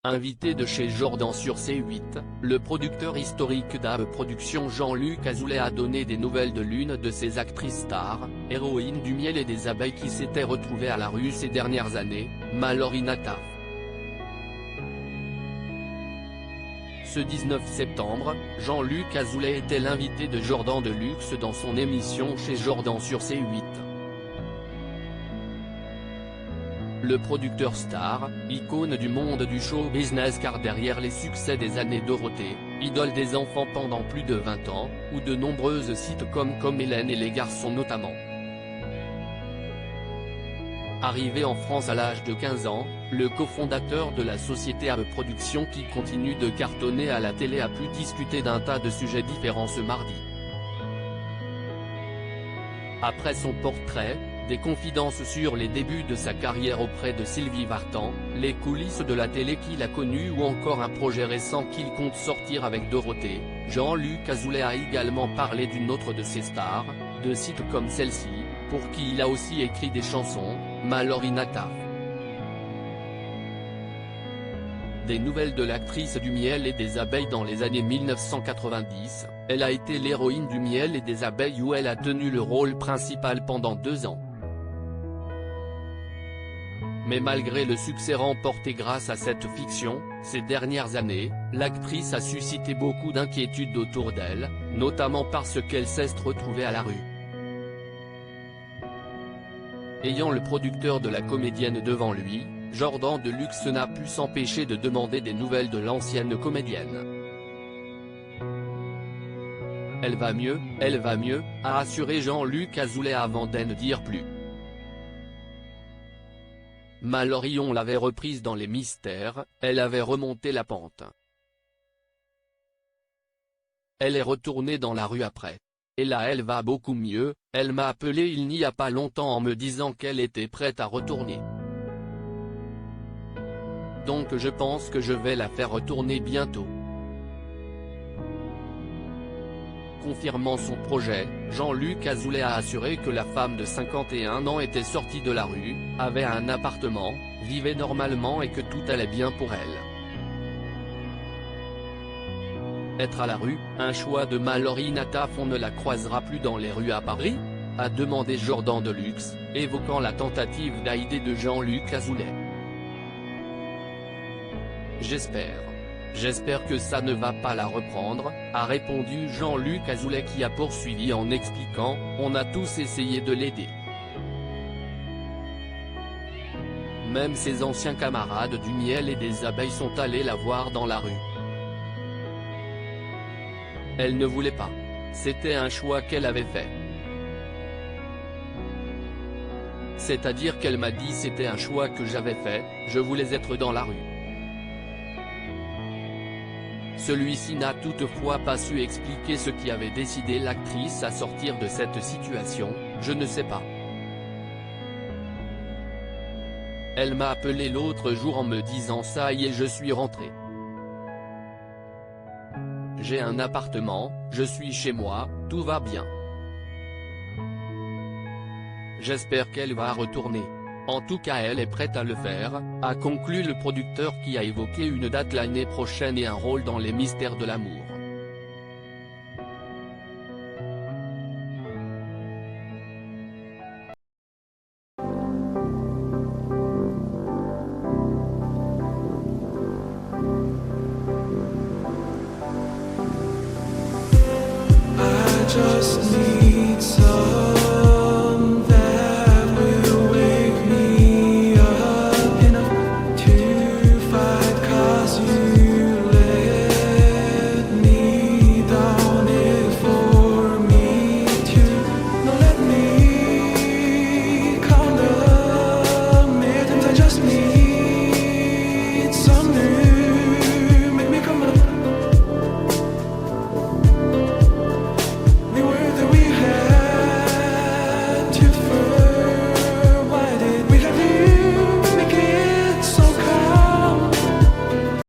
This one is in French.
Invité de chez Jordan sur C8, le producteur historique d'Abe Productions Jean-Luc Azoulay a donné des nouvelles de l'une de ses actrices stars, héroïne du miel et des abeilles qui s'était retrouvée à la rue ces dernières années, Mallory Nataf. Ce 19 septembre, Jean-Luc Azoulay était l'invité de Jordan Deluxe dans son émission chez Jordan sur C8. Le producteur star, icône du monde du show business car derrière les succès des années Dorothée, idole des enfants pendant plus de 20 ans, ou de nombreuses sitcoms comme Hélène et les garçons notamment. Arrivé en France à l'âge de 15 ans, le cofondateur de la société Abe Productions qui continue de cartonner à la télé a pu discuter d'un tas de sujets différents ce mardi. Après son portrait, des confidences sur les débuts de sa carrière auprès de Sylvie Vartan, les coulisses de la télé qu'il a connue ou encore un projet récent qu'il compte sortir avec Dorothée, Jean-Luc Azoulay a également parlé d'une autre de ses stars, de sites comme celle-ci, pour qui il a aussi écrit des chansons, Mallory Nataf. Des nouvelles de l'actrice du miel et des abeilles dans les années 1990, elle a été l'héroïne du miel et des abeilles où elle a tenu le rôle principal pendant 2 ans. Mais malgré le succès remporté grâce à cette fiction, ces dernières années, l'actrice a suscité beaucoup d'inquiétudes autour d'elle, notamment parce qu'elle s'est retrouvée à la rue. Ayant le producteur de la comédienne devant lui, Jordan Deluxe n'a pu s'empêcher de demander des nouvelles de l'ancienne comédienne. Elle va mieux, a assuré Jean-Luc Azoulay avant d'en dire plus. Mallory, on l'avait reprise dans Les Mystères, elle avait remonté la pente. Elle est retournée dans la rue après. Et là elle va beaucoup mieux, elle m'a appelé il n'y a pas longtemps en me disant qu'elle était prête à retourner. Donc je pense que je vais la faire retourner bientôt. Confirmant son projet, Jean-Luc Azoulay a assuré que la femme de 51 ans était sortie de la rue, avait un appartement, vivait normalement et que tout allait bien pour elle. Être à la rue, un choix de Mallory Nataf, on ne la croisera plus dans les rues à Paris ? A demandé Jordan Deluxe, évoquant la tentative d'idée de Jean-Luc Azoulay. J'espère que ça ne va pas la reprendre, a répondu Jean-Luc Azoulay qui a poursuivi en expliquant, on a tous essayé de l'aider. Même ses anciens camarades du miel et des abeilles sont allés la voir dans la rue. Elle ne voulait pas. C'était un choix qu'elle avait fait. C'est-à-dire qu'elle m'a dit c'était un choix que j'avais fait, je voulais être dans la rue. Celui-ci n'a toutefois pas su expliquer ce qui avait décidé l'actrice à sortir de cette situation, je ne sais pas. Elle m'a appelé l'autre jour en me disant ça y est je suis rentré. J'ai un appartement, je suis chez moi, tout va bien. J'espère qu'elle va retourner. En tout cas elle est prête à le faire, a conclu le producteur qui a évoqué une date l'année prochaine et un rôle dans Les Mystères de l'amour. I just need some